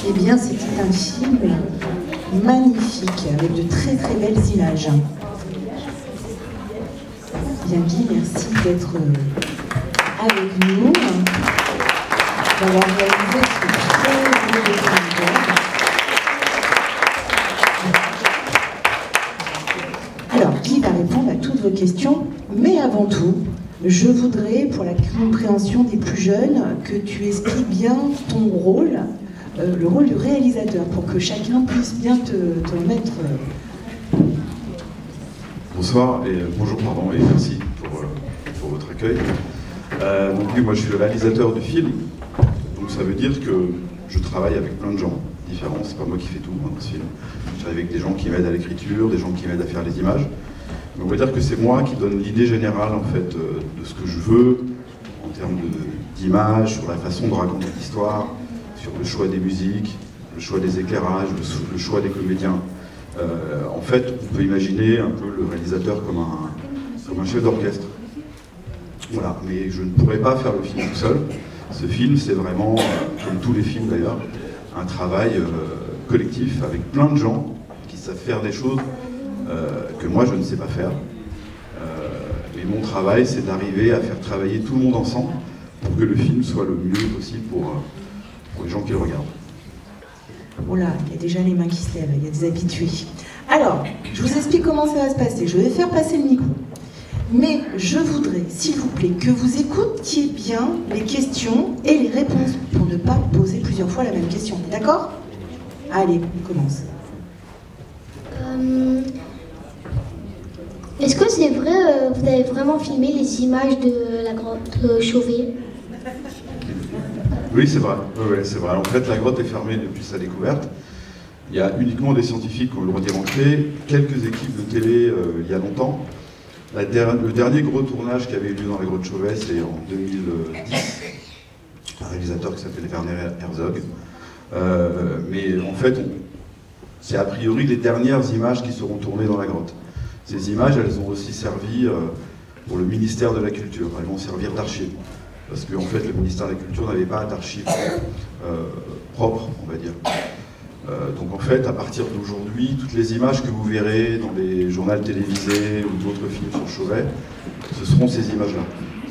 Eh bien, c'était un film magnifique, avec de très très belles images. Bien Guy, merci d'être avec nous, d'avoir réalisé ce très beau documentaire. Alors, Guy va répondre à toutes vos questions, mais avant tout, je voudrais, pour la compréhension des plus jeunes, que tu expliques bien ton rôle, le rôle du réalisateur, pour que chacun puisse bien te mettre... Bonsoir et bonjour, pardon, et merci pour votre accueil. Donc oui, moi je suis le réalisateur du film, donc ça veut dire que je travaille avec plein de gens différents, c'est pas moi qui fais tout dans ce film. Je travaille avec des gens qui m'aident à l'écriture, des gens qui m'aident à faire les images. Donc on va dire que c'est moi qui donne l'idée générale en fait de ce que je veux en termes d'images, sur la façon de raconter l'histoire, sur le choix des musiques, le choix des éclairages, le choix des comédiens. En fait, on peut imaginer un peu le réalisateur comme un chef d'orchestre. Voilà, mais je ne pourrais pas faire le film tout seul. Ce film, c'est vraiment, comme tous les films d'ailleurs, un travail collectif avec plein de gens qui savent faire des choses que moi je ne sais pas faire. Et mon travail, c'est d'arriver à faire travailler tout le monde ensemble pour que le film soit le mieux possible pour les gens qui le regardent. Oh là, il y a déjà les mains qui se lèvent, il y a des habitués. Alors, je vous explique comment ça va se passer. Je vais faire passer le micro. Mais je voudrais, s'il vous plaît, que vous écoutiez bien les questions et les réponses pour ne pas poser plusieurs fois la même question. D'accord ? Allez, on commence. Est-ce que c'est vrai, vous avez vraiment filmé les images de la grotte Chauvet? Oui, c'est vrai. Oui, c'est vrai. En fait, la grotte est fermée depuis sa découverte. Il y a uniquement des scientifiques qui ont le droit d'y rentrer, quelques équipes de télé il y a longtemps. Le dernier gros tournage qui avait eu lieu dans la grotte Chauvet, c'est en 2010. Un réalisateur qui s'appelle Werner Herzog. Mais en fait, c'est a priori les dernières images qui seront tournées dans la grotte. Ces images, elles ont aussi servi pour le ministère de la Culture. Elles vont servir d'archives. Parce qu'en fait, le ministère de la Culture n'avait pas d'archives propres, on va dire. Donc en fait, à partir d'aujourd'hui, toutes les images que vous verrez dans les journaux télévisés ou d'autres films sur Chauvet, ce seront ces images-là.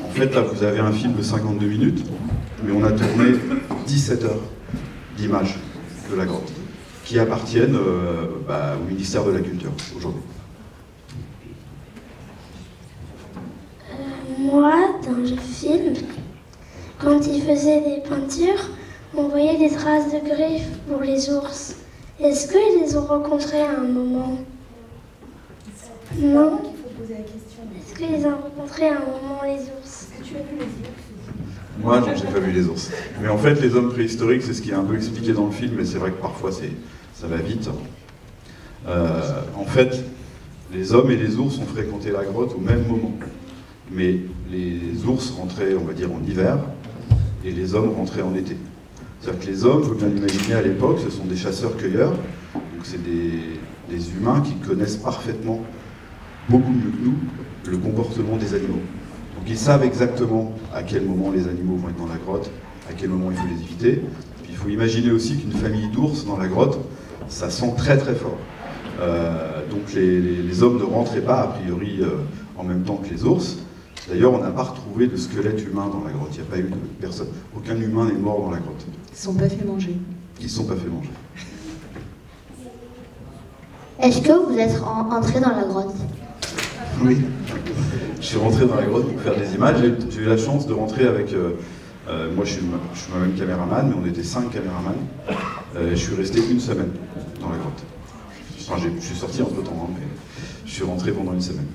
En fait, là, vous avez un film de 52 minutes, mais on a tourné 17 heures d'images de la grotte, qui appartiennent au ministère de la Culture, aujourd'hui. Moi, dans le film, quand il faisait des peintures, on voyait des traces de griffes pour les ours. Est-ce qu'ils les ont rencontrés à un moment? Non. Est-ce qu'ils les ont rencontrés à un moment, les ours? Est-ce que tu as vu les ours? Moi, non, j'ai pas vu les ours. Mais en fait, les hommes préhistoriques, c'est ce qui est un peu expliqué dans le film, mais c'est vrai que parfois ça va vite. En fait, les hommes et les ours ont fréquenté la grotte au même moment. Mais les ours rentraient, on va dire, en hiver, et les hommes rentraient en été. C'est-à-dire que les hommes, il faut bien l'imaginer à l'époque, ce sont des chasseurs-cueilleurs, donc c'est des humains qui connaissent parfaitement, beaucoup mieux que nous, le comportement des animaux. Donc ils savent exactement à quel moment les animaux vont être dans la grotte, à quel moment il faut les éviter. Puis il faut imaginer aussi qu'une famille d'ours dans la grotte, ça sent très très fort. Donc les hommes ne rentraient pas, a priori, en même temps que les ours. D'ailleurs, on n'a pas retrouvé de squelette humain dans la grotte. Il n'y a pas eu de personne. Aucun humain n'est mort dans la grotte. Ils ne sont pas fait manger. Ils ne sont pas fait manger. Est-ce que vous êtes entré dans la grotte? Oui. Je suis rentré dans la grotte pour faire des images. J'ai eu la chance de rentrer avec... moi, je suis moi-même caméraman, mais on était 5 caméramans. Je suis resté une semaine dans la grotte. Enfin, je suis sorti entre-temps, hein, mais je suis rentré pendant une semaine.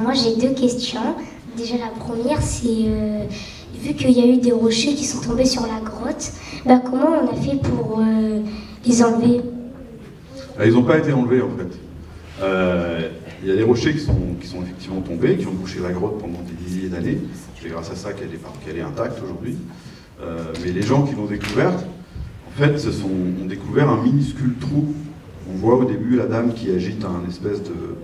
Moi j'ai deux questions. Déjà la première c'est, vu qu'il y a eu des rochers qui sont tombés sur la grotte, comment on a fait pour les enlever? Ils n'ont pas été enlevés en fait. Il y a des rochers qui sont effectivement tombés, qui ont bouché la grotte pendant des dizaines d'années. C'est grâce à ça qu'elle est intacte aujourd'hui. Mais les gens qui l'ont découverte, en fait, ont découvert un minuscule trou. On voit au début la dame qui agite un espèce de...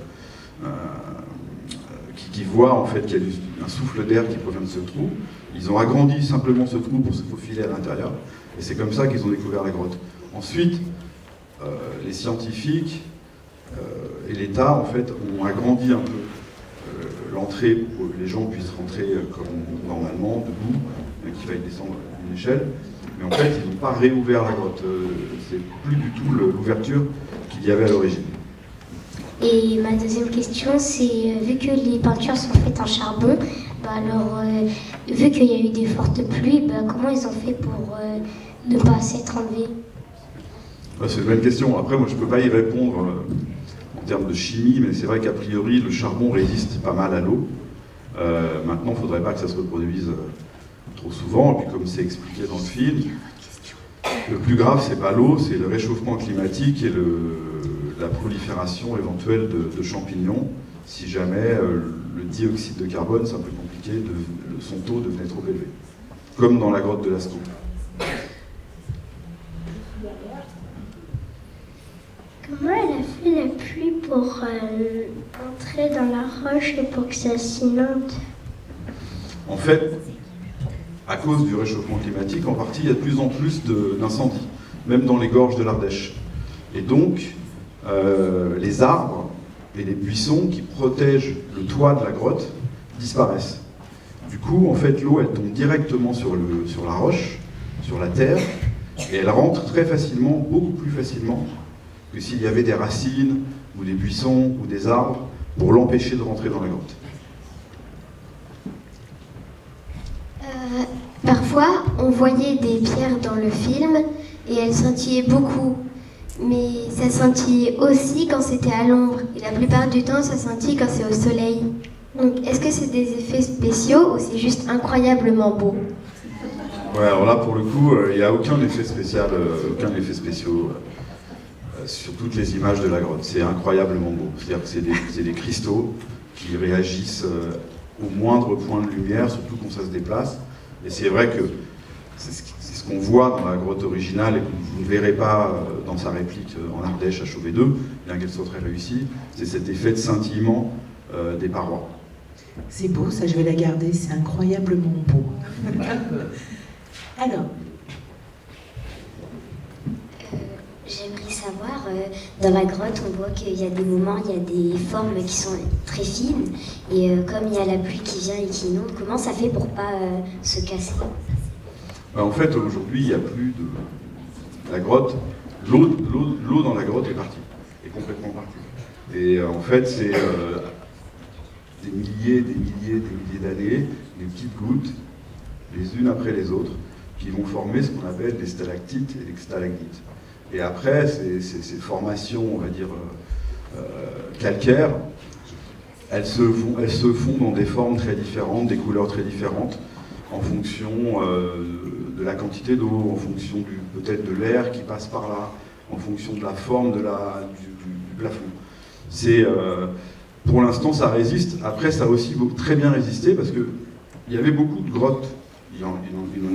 qui voient en fait qu'il y a un souffle d'air qui provient de ce trou. Ils ont agrandi simplement ce trou pour se faufiler à l'intérieur, et c'est comme ça qu'ils ont découvert la grotte. Ensuite, les scientifiques et l'État en fait ont agrandi un peu l'entrée pour que les gens puissent rentrer comme normalement, debout, qu'il faille descendre une échelle. Mais en fait, ils n'ont pas réouvert la grotte. C'est plus du tout l'ouverture qu'il y avait à l'origine. Et ma deuxième question, c'est vu que les peintures sont faites en charbon, alors vu qu'il y a eu des fortes pluies, comment ils ont fait pour ne pas s'être enlevés? C'est une bonne question. Après, moi, je ne peux pas y répondre en termes de chimie, mais c'est vrai qu'a priori, le charbon résiste pas mal à l'eau. Maintenant, il ne faudrait pas que ça se reproduise trop souvent. Et puis, comme c'est expliqué dans le film, le plus grave, c'est pas l'eau, c'est le réchauffement climatique et la prolifération éventuelle de champignons. Si jamais le dioxyde de carbone, c'est un peu compliqué, son taux devenait trop élevé. Comme dans la grotte de Lascaux. Comment elle a fait la pluie pour entrer dans la roche et pour que ça s'inonde? En fait, à cause du réchauffement climatique, en partie, il y a de plus en plus d'incendies, même dans les gorges de l'Ardèche. Et donc, les arbres et les buissons qui protègent le toit de la grotte disparaissent. Du coup, en fait, l'eau, elle tombe directement sur la roche, sur la terre, et elle rentre très facilement, beaucoup plus facilement, que s'il y avait des racines, ou des buissons, ou des arbres, pour l'empêcher de rentrer dans la grotte. Parfois, on voyait des pierres dans le film, et elles scintillaient beaucoup. Mais ça scintillait aussi quand c'était à l'ombre, et la plupart du temps, ça scintille quand c'est au soleil. Donc, est-ce que c'est des effets spéciaux, ou c'est juste incroyablement beau? Ouais, alors là, pour le coup, il n'y a aucun effet spécial, sur toutes les images de la grotte. C'est incroyablement beau. C'est-à-dire que c'est des cristaux qui réagissent au moindre point de lumière, surtout quand ça se déplace. Et c'est vrai que c'est ce qu'on voit dans la grotte originale et que vous ne verrez pas dans sa réplique en Ardèche à Chauvet 2, bien qu'elle soit très réussie, c'est cet effet de scintillement des parois. C'est beau, ça je vais la garder, c'est incroyablement beau. Alors, j'aimerais savoir, dans la grotte, on voit qu'il y a des moments, il y a des formes qui sont très fines, et comme il y a la pluie qui vient et qui inonde, comment ça fait pour pas se casser? En fait, aujourd'hui, il n'y a plus de... La grotte, l'eau dans la grotte est partie, est complètement partie. Et en fait, c'est des milliers d'années, des petites gouttes, les unes après les autres, qui vont former ce qu'on appelle des stalactites et des stalagmites. Et après, ces formations, on va dire, calcaires, elles se font dans des formes très différentes, des couleurs très différentes, en fonction de la quantité d'eau, en fonction peut-être de l'air qui passe par là, en fonction de la forme du plafond. Pour l'instant, ça résiste. Après, ça a aussi très bien résisté parce qu'il y avait beaucoup de grottes, il en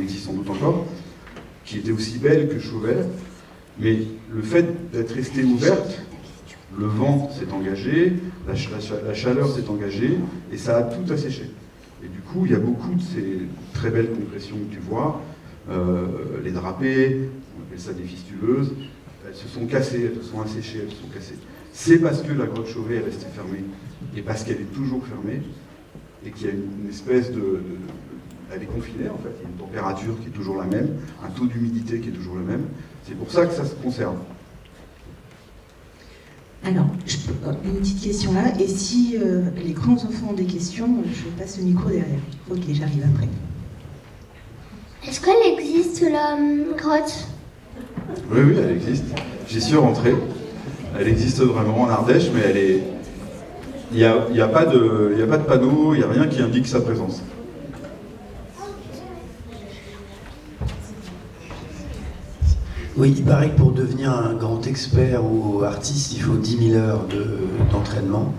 existe sans doute encore, qui étaient aussi belles que Chauvel, mais le fait d'être restée ouverte, le vent s'est engagé, la chaleur s'est engagée, et ça a tout asséché. Et du coup, il y a beaucoup de ces très belles compressions que tu vois, les drapés, on appelle ça des fistuleuses, elles se sont cassées, elles se sont asséchées, elles se sont cassées. C'est parce que la grotte Chauvet est restée fermée, et parce qu'elle est toujours fermée, et qu'il y a une espèce elle est confinée en fait, il y a une température qui est toujours la même, un taux d'humidité qui est toujours le même, c'est pour ça que ça se conserve. Alors, une petite question là, et si les grands enfants ont des questions, je passe le micro derrière. Ok, j'arrive après. Est-ce qu'elle existe, la grotte? Oui, elle existe. J'y suis rentré. Elle existe vraiment en Ardèche, mais il n'y a pas de panneau, il n'y a rien qui indique sa présence. Oui, il paraît que pour devenir un grand expert ou artiste, il faut 10 000 heures d'entraînement.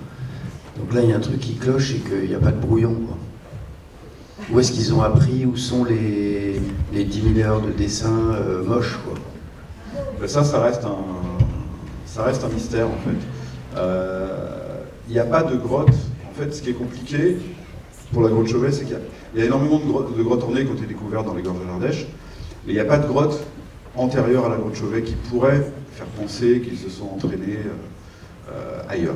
Donc là, il y a un truc qui cloche et qu'il n'y a pas de brouillon, quoi. Où est-ce qu'ils ont appris? Où sont les 10 000 heures de dessin moches, quoi? Ben ça reste un mystère, en fait. Il n'y a pas de grotte, en fait, ce qui est compliqué pour la grotte Chauvet, c'est qu'il y a énormément de grottes ornées qui ont été découvertes dans les gorges de l'Ardèche, mais il n'y a pas de grotte antérieure à la grotte Chauvet qui pourrait faire penser qu'ils se sont entraînés ailleurs.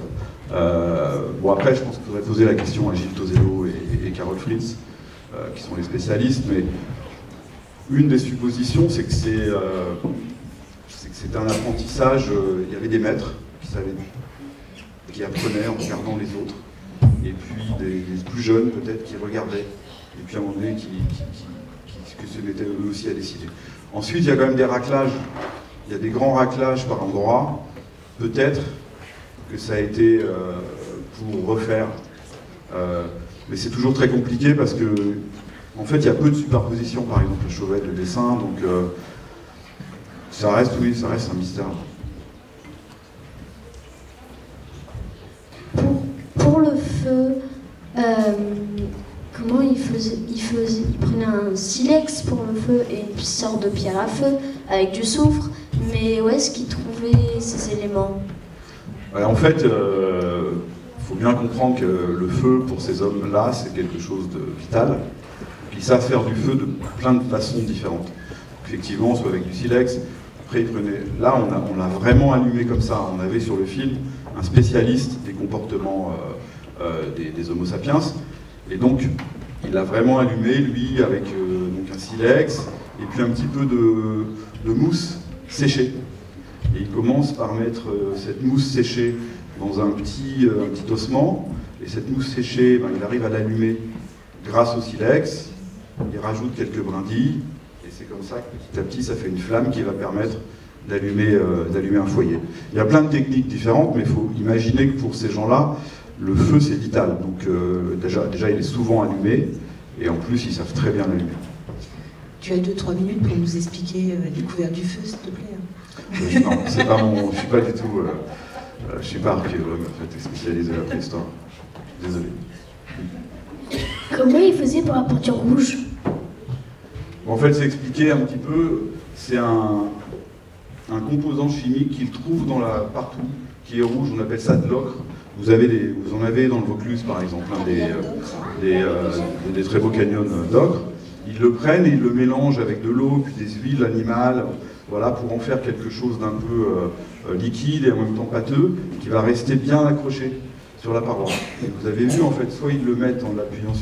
Bon, après, je pense qu'il faudrait poser la question à Gilles Tosello et Carole Fritz, qui sont les spécialistes, mais une des suppositions, c'est que c'était un apprentissage. Il y avait des maîtres qui apprenaient en regardant les autres, et puis des plus jeunes peut-être qui regardaient, et puis à un moment donné que ce n'était eux aussi à décider. Ensuite, il y a quand même des raclages, il y a des grands raclages par endroits, peut-être que ça a été pour refaire, mais c'est toujours très compliqué parce que en fait il y a peu de superposition, par exemple le Chauvet, le dessin, donc ça reste un mystère. Pour le feu, comment il prenait un silex pour le feu et une sorte de pierre à feu avec du soufre, mais où est-ce qu'il trouvait ces éléments? En fait, il faut bien comprendre que le feu, pour ces hommes-là, c'est quelque chose de vital. Ils savent faire du feu de plein de façons différentes. Effectivement, soit avec du silex. Après, ils prenaient... Là, on l'a vraiment allumé comme ça. On avait sur le film un spécialiste des comportements des Homo sapiens. Et donc, il l'a vraiment allumé, lui, avec donc un silex et puis un petit peu de mousse séchée. Et il commence par mettre cette mousse séchée dans un petit ossement. Et cette mousse séchée, il arrive à l'allumer grâce au silex. Il rajoute quelques brindilles. Et c'est comme ça que petit à petit, ça fait une flamme qui va permettre d'allumer un foyer. Il y a plein de techniques différentes, mais il faut imaginer que pour ces gens-là, le feu, c'est vital. Donc déjà, il est souvent allumé. Et en plus, ils savent très bien l'allumer. Tu as 2-3 minutes pour nous expliquer la découverte du feu, s'il te plaît. Non, c'est pas je suis pas du tout... je suis pas archéologue, en fait, spécialisé dans la préhistoire. Désolé. Comment il faisait pour la peinture rouge? En fait, c'est expliqué un petit peu, c'est un composant chimique qu'il trouve partout, qui est rouge, on appelle ça de l'ocre. Vous en avez dans le Vaucluse, par exemple, des très beaux canyons d'ocre. Ils le prennent et ils le mélangent avec de l'eau, puis des huiles animales, voilà, pour en faire quelque chose d'un peu liquide et en même temps pâteux, qui va rester bien accroché sur la paroi. Et vous avez vu, en fait, soit ils le mettent en l'appliquant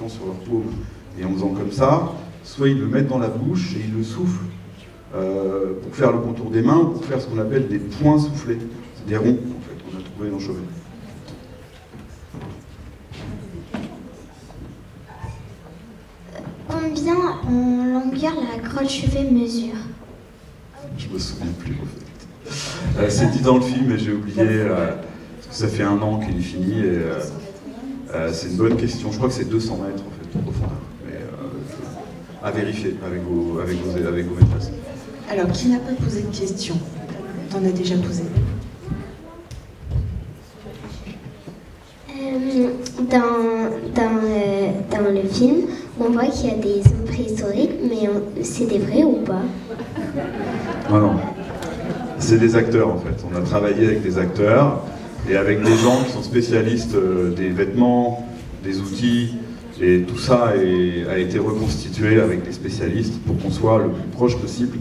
sur leur paume et en faisant comme ça, soit ils le mettent dans la bouche et ils le soufflent pour faire le contour des mains, pour faire ce qu'on appelle des points soufflés. C'est des ronds, en fait, qu'on a trouvé dans Chauvet. Combien en longueur la grotte Chauvet mesure? Je me souviens plus, en fait. C'est dit dans le film, mais j'ai oublié, parce que ça fait 1 an qu'il est fini, et c'est une bonne question. Je crois que c'est 200 mètres, en fait, de profondeur. Mais à vérifier avec vos maîtresses. Alors, qui n'a pas posé de question? T'en as déjà posé. Dans le film, on voit qu'il y a des hommes préhistoriques, mais c'est des vrais ou pas? Non. C'est des acteurs, en fait. On a travaillé avec des acteurs et avec des gens qui sont spécialistes des vêtements, des outils, et tout ça a été reconstitué avec des spécialistes pour qu'on soit le plus proche possible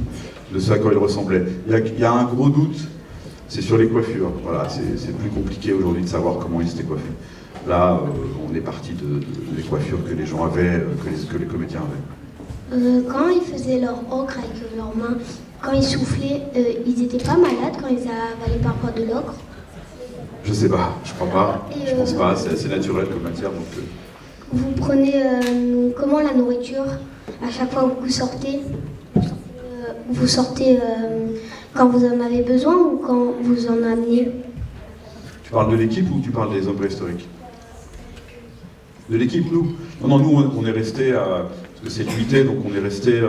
de ce à quoi ils ressemblaient. Il y a un gros doute, c'est sur les coiffures. Voilà, c'est plus compliqué aujourd'hui de savoir comment ils s'étaient coiffés. Là, on est parti des coiffures que les gens avaient, que les comédiens avaient. Quand ils faisaient leur ocre avec leurs mains, quand ils soufflaient, ils n'étaient pas malades quand ils avalaient parfois de l'ocre? Je sais pas, je crois pas, je pense pas, c'est assez naturel comme matière. Donc, Vous prenez comment la nourriture à chaque fois que vous sortez? Vous sortez quand vous en avez besoin ou quand vous en amenez? Tu parles de l'équipe ou tu parles des hommes préhistoriques? De l'équipe, nous? Non, nous, on est resté, parce que c'est limité, donc on est resté...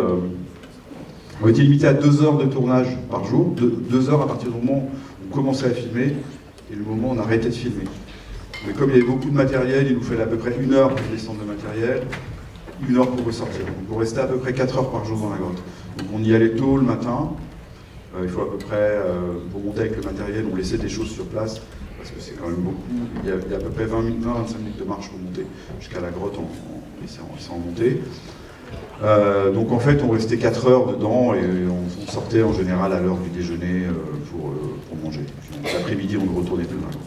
on était limité à 2 heures de tournage par jour, 2 heures à partir du moment où on commençait à filmer, et le moment où on arrêtait de filmer. Mais comme il y avait beaucoup de matériel, il nous fallait à peu près 1 heure pour descendre le matériel, 1 heure pour ressortir. Donc on restait à peu près 4 heures par jour dans la grotte. Donc on y allait tôt le matin, il faut à peu près, pour monter avec le matériel, on laissait des choses sur place, parce que c'est quand même beaucoup. Il y a à peu près 20-25 minutes de marche pour monter jusqu'à la grotte sans monter. Donc en fait, on restait 4 heures dedans et on sortait en général à l'heure du déjeuner pour manger. L'après-midi, on retournait plus dans la grotte.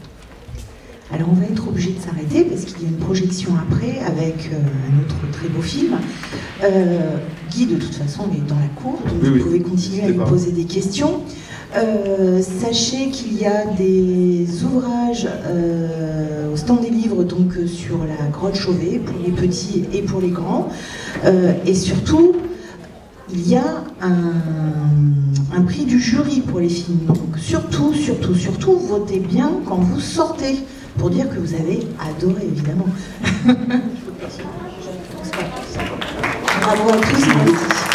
Alors on va être obligé de s'arrêter parce qu'il y a une projection après avec un autre très beau film. Guy, de toute façon, est dans la cour, donc vous pouvez continuer à lui poser des questions. Sachez qu'il y a des ouvrages au stand des livres donc sur la grotte Chauvet pour les petits et pour les grands. Et surtout, il y a un prix du jury pour les films. Donc surtout, votez bien quand vous sortez pour dire que vous avez adoré, évidemment. Merci. Bravo à tous et merci.